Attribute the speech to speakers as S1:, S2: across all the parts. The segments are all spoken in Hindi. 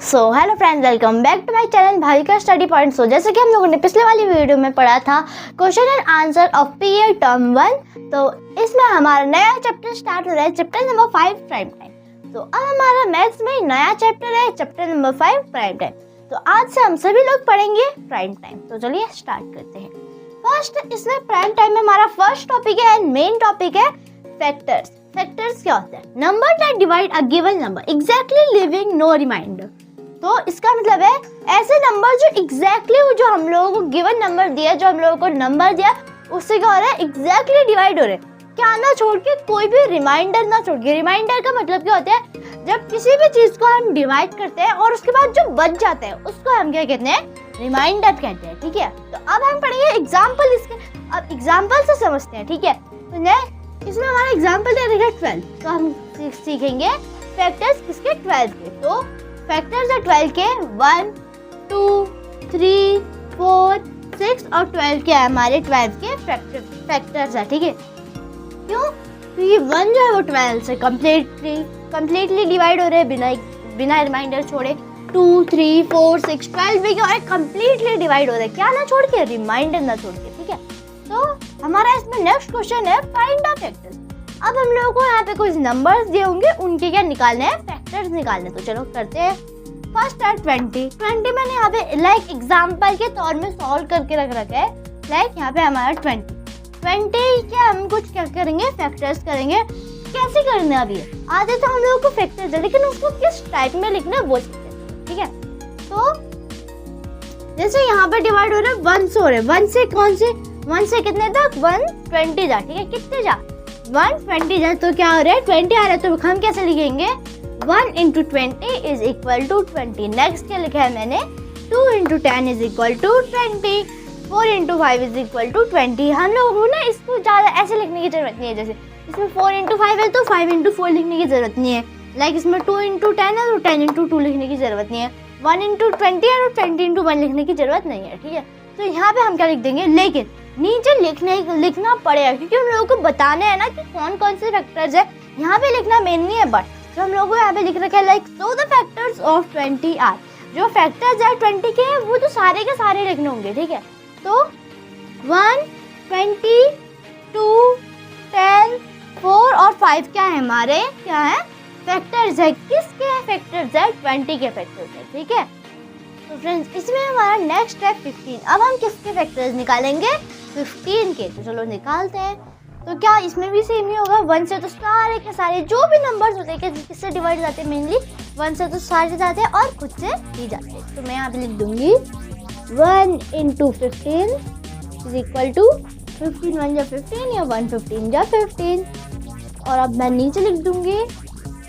S1: So hello friends, welcome back to my channel Bhavika study point. So जैसे कि हम लोगों ने पिछले वाली वीडियो में पढ़ा था question and answer of PA term 1, तो इसमें हमारा नया चैप्टर स्टार्ट हो रहा है, चैप्टर नंबर 5 प्राइम टाइम। तो अब हमारा मैथ्स में नया चैप्टर है, चैप्टर नंबर 5 प्राइम टाइम। तो आज से हम सभी लोग पढ़ेंगे प्राइम टाइम। तो चलिए स्टार्ट करते हैं। फर्स्ट, इसमें प्राइम टाइम में हमारा फर्स्ट टॉपिक है एंड मेन टॉपिक है फैक्टर्स। फैक्टर्स क्या होता है? Number that divide a given number exactly living no reminder. तो इसका मतलब है ऐसे नंबर जो एग्जैक्टली जो हम लोगों को गिवन नंबर दिया, जो हम लोगों को नंबर दिया, उससे क्या हो रहा है? एग्जैक्टली डिवाइड हो रहे हैं। क्या ना छोड़ के, कोई भी रिमाइंडर ना छोड़ के। रिमाइंडर का मतलब क्या होता है? जब किसी भी चीज को हम डिवाइड करते हैं और उसके बाद जो बच जाता है उसको हम क्या कहते हैं? रिमाइंडर कहते हैं। ठीक है, तो अब हम पढ़ेंगे एग्जाम्पल इसके। अब एग्जाम्पल से समझते हैं। ठीक है, तो नेक्स्ट इसमें हमारा एग्जाम्पल दे रखा है 12। तो हम सीखेंगे फैक्टर्स किसके? 12 के। तो फैक्टर्स है 12 के 1, 2, 3, 4, 6 और 12 के हमारे 12 के फैक्टर्स है। ठीक है, क्यों? क्योंकि 1 जो है वो 12 से कम्प्लीटली डिवाइड हो रहे हैं बिना रिमाइंडर छोड़े। 2, 3, 4, 6, 12 भी क्या हो रहा है? कम्प्लीटली डिवाइड हो रहा है। क्या ना छोड़ के? रिमाइंडर ना छोड़ के। ठीक है, तो हमारा इसमें नेक्स्ट क्वेश्चन है फाइंड द फैक्टर्स। अब हम लोगों को यहाँ पे कुछ नंबर्स दिए होंगे, उनके क्या निकालने हैं? फैक्टर्स निकालने। तो चलो करते हैं। फर्स्ट है 20 मैंने यहाँ पे लाइक एग्जांपल के तौर में सॉल्व करके रख रखा है। लाइक यहाँ पे हमारा 20 के हम कुछ क्या करेंगे? फैक्टर्स करेंगे। कैसे करना है? अभी आते तो हम लोगों को फैक्टर्स है, लेकिन उसको किस टाइप में लिखना है वो सीखते हैं। ठीक है, तो जैसे यहाँ पे डिवाइड हो रहा है 1 से हो रहे हैं। 1 से कौन से? 1 से कितने तक? 120 जा। ठीक है, कितने जा? 120 जा। तो क्या हो रहा है? 20 आ रहा है, तो हम कैसे लिखेंगे? 1 into 20 is equal to 20। Next क्या लिखा है मैंने? 2 into 10 is equal to 20। 4 into 5 is equal to 20। हम लोगों को ना इसको ज़्यादा ऐसे लिखने की जरूरत नहीं है। जैसे इसमें 4 into 5 है तो 5 into 4 लिखने की जरूरत नहीं है। लाइक इसमें 2 into 10 है तो 10 into 2 लिखने की जरूरत नहीं है। 1 into 20 है तो 20 into 1 लिखने की जरूरत नहीं है। ठीक है, तो यहाँ पे हम क्या लिख देंगे? लेकिन नीचे लिखना पड़ेगा, क्योंकि हम लोगों को बताना है ना कि कौन कौन से फैक्टर्स है। यहाँ पे लिखना मेन नहीं है, बट जो हम लोगों को यहाँ पे लिख रखा है like so the factors of 20 are. जो फैक्टर्स है 20 के वो तो सारे के सारे लिखने होंगे। ठीक है, तो 1, 20, 2, 10, 4 और 5 क्या है? हमारे क्या है? फैक्टर्स है। किसके फैक्टर्स है? 20 के फैक्टर्स है। ठीक है, तो फ्रेंड्स इसमें हमारा नेक्स्ट है 15। अब हम किसके फैक्टर्स निकालेंगे? 15 के। तो चलो निकालते हैं। तो क्या इसमें भी सेम ही होगा? 1 से तो सारे के सारे जो भी नंबर्स होते हैं किससे डिवाइड जाते हैं? मेनली 1 से तो सारे जाते हैं और खुद से भी जाते हैं। तो मैं यहाँ पे लिख दूंगी 1 into 15 is equal to 15 1 जा 15 या 1 15 जा 15। और अब मैं नीचे लिख दूंगी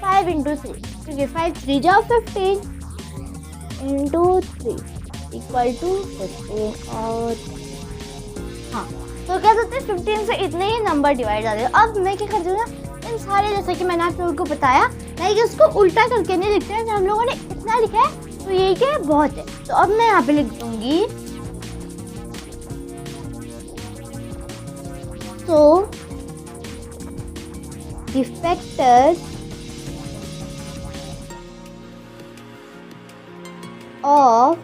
S1: 5 into 3, क्योंकि 5 3 जा 15 into 3 equal to 15। और हाँ, तो क्या कहते हैं 15 से इतने ही नंबर डिवाइड जाते हैं। अब मैं क्या करती हूँ ना, इन सारे जैसे कि मैंने आप लोगों को बताया, लाइक इसको उल्टा करके नहीं लिखते हैं। हम लोगों ने इतना लिखा है तो ये क्या बहुत है। तो अब मैं यहाँ पे लिख दूंगी तो the factors of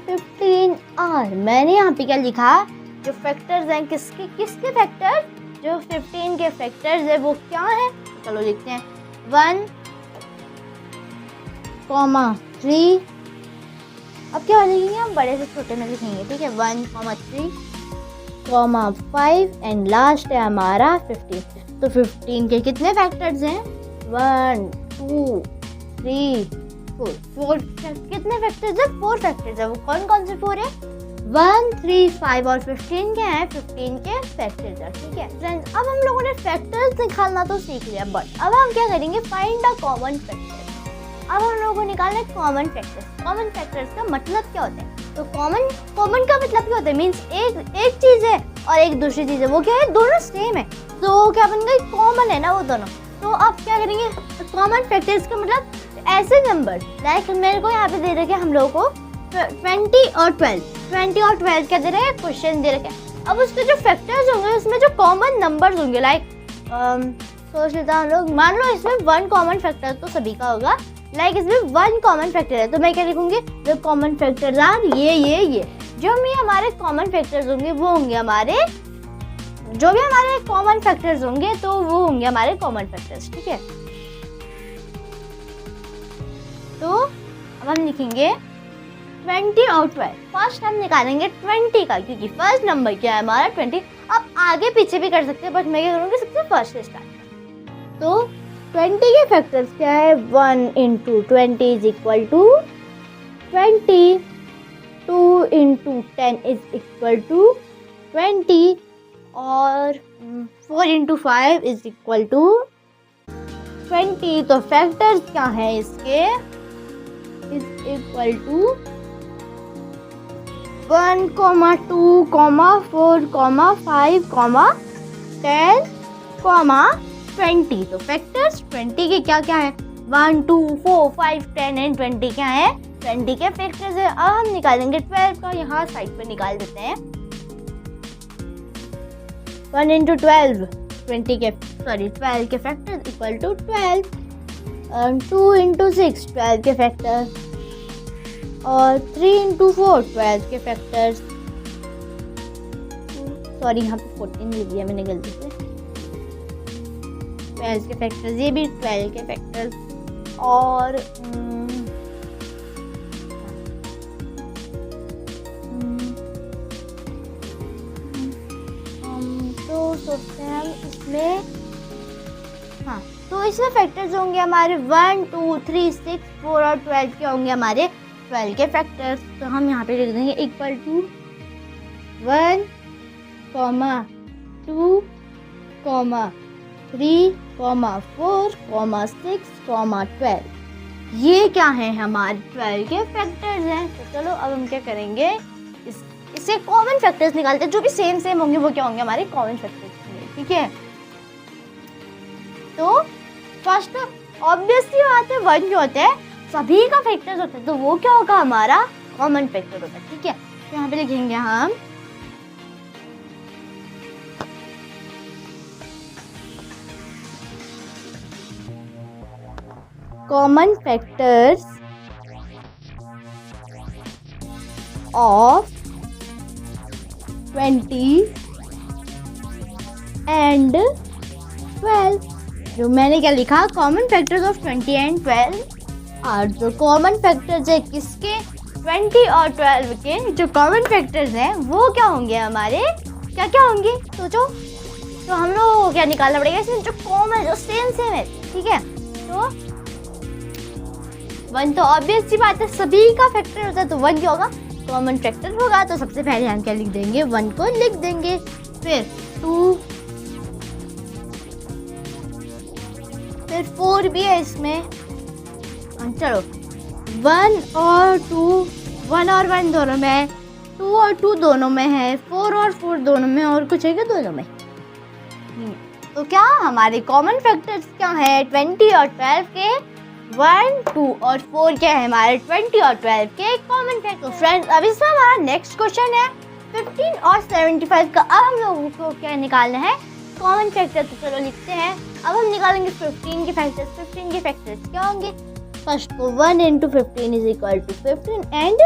S1: 15 आर। मैंने यहाँ पे क्या लिखा? जो फैक्टर्स हैं किसके फैक्टर्स? जो 15 के फैक्टर्स है वो क्या है? चलो लिखते हैं 1, 3। अब क्या लिखेंगे? हम बड़े से छोटे में लिखेंगे। ठीक है, 1, 3, 5 एंड लास्ट है हमारा 15। तो 15 के कितने फैक्टर्स हैं? 1, 2, 3, 4 कितने फैक्टर्स है? 4 फैक्टर्स है। वो कौन कौन से 4 है? 1, 3, 5 और 15 के हैं 15 के फैक्टर्स है। ठीक है फ्रेंड्स, अब हम लोगों ने फैक्टर्स निकालना तो सीख लिया, बट अब हम क्या करेंगे? Find the common factors. अब हम लोगों को निकालना है कॉमन फैक्टर्स। कॉमन फैक्टर्स का मतलब क्या होता है? तो कॉमन का मतलब क्या होता है? मीन्स एक चीज है और एक दूसरी चीज है, वो क्या है? दोनों सेम है, तो क्या बन गई? कॉमन है ना वो दोनों। तो अब क्या करेंगे? कॉमन फैक्टर्स का मतलब ऐसे नंबर, लाइक मेरे को यहाँ पे दे रखे हम लोगों को 20 और 12 क्या दे रहे हैं? क्वेश्चन दे रखे हैं। अब उसके जो फैक्टर्स होंगे उसमें जो कॉमन नंबर्स होंगे, लाइक सोच लेता हम लोग, मान लो इसमें 1 कॉमन फैक्टर तो सभी का होगा, लाइक इसमें 1 कॉमन फैक्टर है, तो मैं क्या लिखूंगी, द कॉमन फैक्टर्स आर ये। जो भी हमारे कॉमन फैक्टर्स होंगे वो होंगे हमारे, जो भी हमारे कॉमन फैक्टर्स होंगे तो वो होंगे हमारे कॉमन फैक्टर्स, ठीक है। तो अब हम लिखेंगे 20 और 12। फर्स्ट हम निकालेंगे 20 का, क्योंकि फर्स्ट नंबर क्या है हमारा 20। अब आगे पीछे भी कर सकते हैं, बट मैं क्या करूँगी सबसे फर्स्ट से स्टार्ट। तो 20 के फैक्टर्स क्या है, 1 into 20 is equal to 20, 2 into 10 is equal to 20, और 4 इंटू 5 इज इक्वल टू 20। तो फैक्टर्स क्या है इसके, इज इक्वल टू 1, 2, 4, 5, 10, 20। तो फैक्टर्स 20 के क्या क्या है, 1, 2, 4, 5, 10 एंड 20 क्या है, 20 के फैक्टर्स है। अब हम निकालेंगे 12 का, यहाँ साइड पे निकाल देते हैं। 1 इंटू 12, 12 के फैक्टर्स इक्वल टू 12, 2 इंटू 6, 12 के फैक्टर्स, और 3 इंटू 4, 12 के फैक्टर्स। सॉरी, यहाँ पे 14 लिख दिया मैंने गलती से। 12 के फैक्टर्स, ये भी 12 के फैक्टर्स, और तो सोचते हैं हम इसमें, हाँ, तो इसमें फैक्टर्स होंगे हमारे 1, 2, 3, 6, 4 और 12 के होंगे हमारे 12 के फैक्टर्स। तो हम यहाँ पे लिख देंगे इक्वल टू 1, 2, 3, 4, 6, 12। ये क्या है, हमारे 12 के फैक्टर्स हैं। तो चलो अब हम क्या करेंगे, इससे कॉमन फैक्टर्स निकालते हैं, जो भी सेम होंगे वो क्या होंगे, हमारे कॉमन फैक्टर्स होंगे, ठीक है। तो फर्स्ट ऑब्वियसली बात है, 1 जो होते हैं सभी का फैक्टर्स होता है, तो वो क्या होगा, हमारा कॉमन फैक्टर होता है, ठीक है। तो यहाँ पे लिखेंगे हम कॉमन फैक्टर्स ऑफ 20 एंड 12। जो मैंने क्या लिखा, कॉमन फैक्टर्स ऑफ 20 एंड 12, और जो कॉमन फैक्टर्स है किसके, 20 और 12 के जो कॉमन फैक्टर्स हैं वो क्या होंगे हमारे, क्या क्या होंगे सोचो। तो हम लोग को क्या निकालना पड़ेगा इसमें, जो कॉमन, जो सेम है, ठीक है। तो 1 तो ऑब्वियस सी बात है, सभी का फैक्टर होता है, तो 1 क्या होगा, कॉमन फैक्टर होगा। तो सबसे पहले हम क्या लिख देंगे, 1 को लिख देंगे, फिर 2, फिर 4 भी है इसमें। चलो 1 और 1 दोनों में है, 2 और 2 दोनों में है, 4 और 4 दोनों में, और कुछ है क्या दोनों में। तो क्या हमारे कॉमन फैक्टर्स क्या है, 20 और 12 के, 1, 2 और 4 क्या है हमारे 20 और 12 के कॉमन फैक्टर। तो फ्रेंड्स अब इसमें हमारा नेक्स्ट क्वेश्चन है 15 और 75 का। अब हम लोगों को क्या निकालना है, कॉमन फैक्टर। तो चलो लिखते हैं, अब हम निकालेंगे 15 के फैक्टर्स। 15 के फैक्टर्स क्या होंगे, फर्स्ट को 1 into 15 is equal to 15 and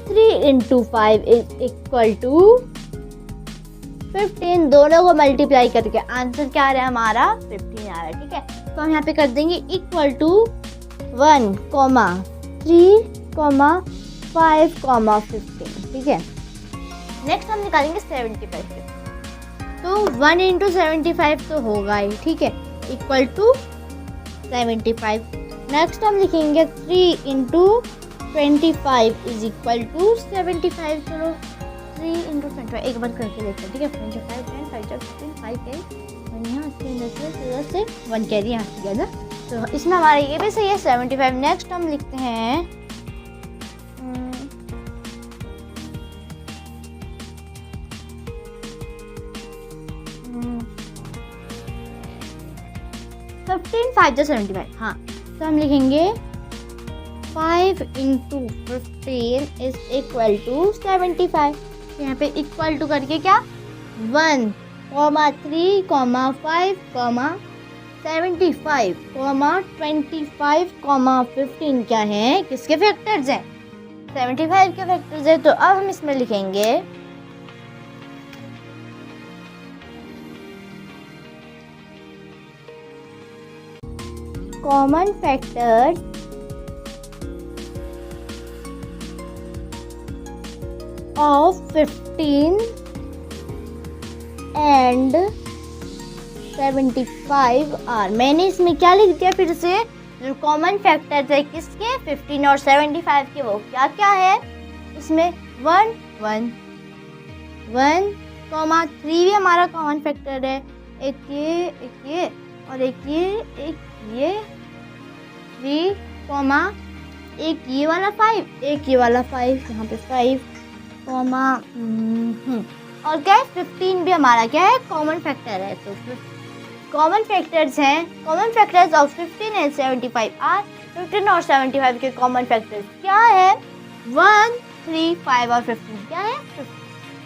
S1: 3 into 5 is equal to 15। दोनों को मल्टीप्लाई करके आंसर क्या आ रहा है हमारा, 15 आ रहा है, ठीक है। तो हम यहाँ पे कर देंगे इक्वल टू 1, 3, 5, 15, ठीक है। नेक्स्ट हम निकालेंगे 75। तो 1 इंटू 75 तो होगा ही, ठीक है, इक्वल टू 75। नेक्स्ट हम लिखेंगे 3 इंटू 25 इज इक्वल टू 75। चलो 3 इंटू 25 एक बार करके देखते हैं, ठीक है। 25, 10, 5, 15, 5 10, यहाँ से 1 कैरी यहाँ से गया ना। तो इसमें हमारा ये भी सही है 75। नेक्स्ट हम लिखते हैं 15, 5 जो 75। हाँ, तो हम लिखेंगे 5 इंटू 15 इज इक्वल टू 75। यहाँ पे इक्वल टू करके क्या 1, 3, 5, 75,25,15 क्या है, किसके फैक्टर्स हैं? 75 के फैक्टर्स है। तो अब हम इसमें लिखेंगे common factors of 15 and 75 are. मैंने इसमें क्या लिख दिया फिर से, जो कॉमन फैक्टर्स है किसके, 15 और 75 के, वो क्या क्या है इसमें, 1 1 1, 3 भी हमारा कॉमन फैक्टर है, एक ये और एक ये 3, एक ये वाला 5, एक ये वाला 5, यहाँ पे 5 और क्या है 15 भी हमारा क्या है, कॉमन फैक्टर है। तो कॉमन फैक्टर्स हैं, common factors of 15 and 75 are. 15 और 75 के कॉमन फैक्टर्स क्या है, 1 3 5 और 15 क्या है,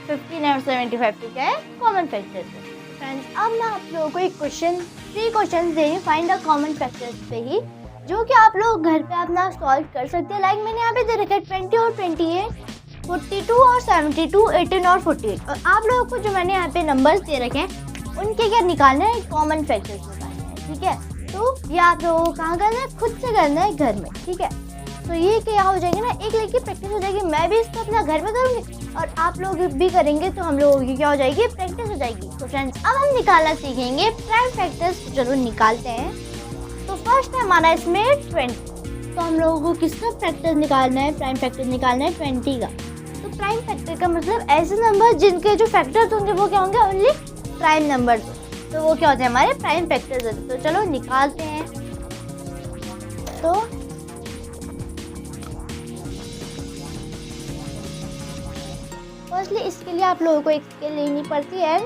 S1: 15 और 75 के क्या है, कॉमन फैक्टर्स है। फ्रेंड्स, अब मैं आप लोगों को एक क्वेश्चन, 3 क्वेश्चन दे रही हूँ फाइंड द कॉमन फैक्टर्स पे ही, जो कि आप लोग घर पे अपना सॉल्व कर सकते हैं। लाइक मैंने यहाँ पे दे रखा है 20 और 28, 42 और 72, 18 और 48। और आप लोगों को जो मैंने यहाँ पे नंबर्स दे रखे हैं उनके क्या निकालना है, कॉमन फैक्टर्स निकालना है, ठीक है। तो ये आप लोगों को कहाँ करना है, खुद से करना है घर में, ठीक है। तो ये क्या हो जाएगी ना, एक लेके प्रैक्टिस हो जाएगी, मैं भी इसको अपना घर में करूँगी और आप लोग भी करेंगे, तो हम लोगों की क्या हो जाएगी, प्रैक्टिस हो जाएगी। तो फ्रेंड्स, अब हम निकालना सीखेंगे प्राइम फैक्टर्स, जरूर निकालते हैं। तो फर्स्ट है हमारा इसमें 20। तो हम लोगों को किसका फैक्टर निकालना है, प्राइम फैक्टर निकालना है 20 का। तो प्राइम फैक्टर का मतलब ऐसे नंबर जिनके जो फैक्टर्स होंगे वो क्या होंगे, ओनली प्राइम नंबर, तो वो क्या होते हैं, हमारे प्राइम फैक्टर्स होते हैं। तो चलो निकालते हैं। तो फर्स्टली इसके लिए आप लोगों को एक स्केल लेनी पड़ती है,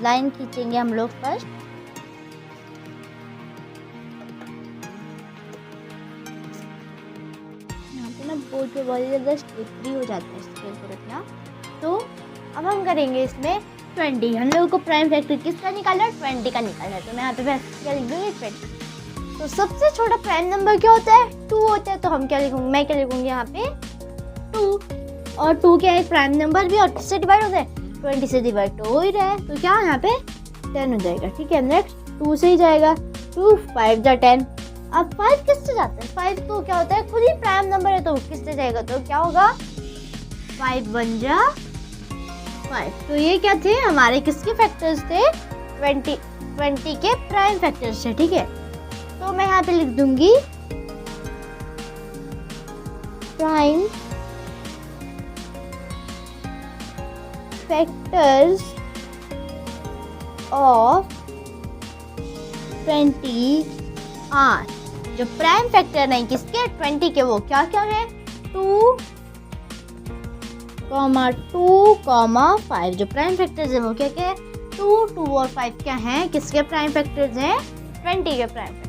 S1: लाइन खींचेंगे हम लोग फर्स्ट। यहाँ पे ना बोर्ड पे बहुत ज़्यादा स्लिपरी हो जाता है स्केल को रखना। तो अब हम करेंगे इसमें 20। हम लोगों को प्राइम फैक्टर किसका निकालना है, 20 का निकालना है। तो मैं यहाँ पे क्या लिख दूँगी, 20। तो सबसे छोटा प्राइम नंबर क्या होता है, 2 होता है। तो हम क्या लिखूँगी, मैं क्या लिखूँगी यहाँ पे 2। और 2 क्या है, प्राइम नंबर भी, और किससे डिवाइड होता है, 20 से डिवाइड तो हो ही रहा है। तो क्या यहाँ पे 10 हो जाएगा, ठीक है। नेक्स्ट 2 से ही जाएगा, 2 5 जा 10। अब 5 किससे जाता है, 5 तो क्या होता है, खुद ही प्राइम नंबर है, तो किससे जाएगा, तो क्या होगा 5 1 जा 5। तो ये क्या थे, हमारे किसके फैक्टर्स थे, 20 के प्राइम फैक्टर्स थे, ठीक है। तो मैं यहाँ पे लिख दूंगी प्राइम फैक्टर्स ऑफ 20 आर। जो प्राइम फैक्टर नहीं किसके, 20 के, वो क्या क्या है, 2, 2, 5। जो प्राइम फैक्टर्स है वो क्या क्या है, 2, 2 और 5 क्या हैं, किसके प्राइम फैक्टर्स हैं, 20 के प्राइम फैक्टर्स।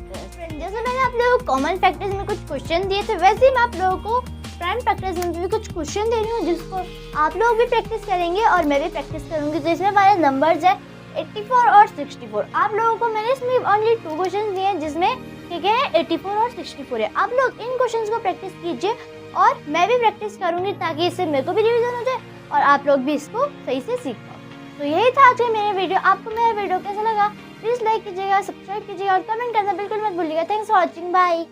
S1: जैसे मैंने आप लोगों को कॉमन फैक्टर्स में कुछ क्वेश्चन दिए थे, वैसे ही मैं आप लोगों को प्राइम फैक्टर्स में भी कुछ क्वेश्चन दे रही हूँ, जिसको आप लोग भी प्रैक्टिस करेंगे और मैं भी प्रैक्टिस करूँगी। तो इसमें हमारे नंबर्स है 84 और 64। आप लोगों को मैंने इसमें ओनली 2 क्वेश्चन दिए हैं, जिसमें क्या है 84 और 64 है। आप लोग इन क्वेश्चंस को प्रैक्टिस कीजिए और मैं भी प्रैक्टिस करूँगी, ताकि इससे मेरे को भी रिवीजन हो जाए और आप लोग भी इसको सही से सीख पाओ। तो यही था आज का मेरा वीडियो। आपको मेरा वीडियो कैसा लगा, प्लीज़ लाइक कीजिएगा, सब्सक्राइब कीजिएगा और कमेंट करना बिल्कुल मत भूलिएगा। Thanks for watching, bye.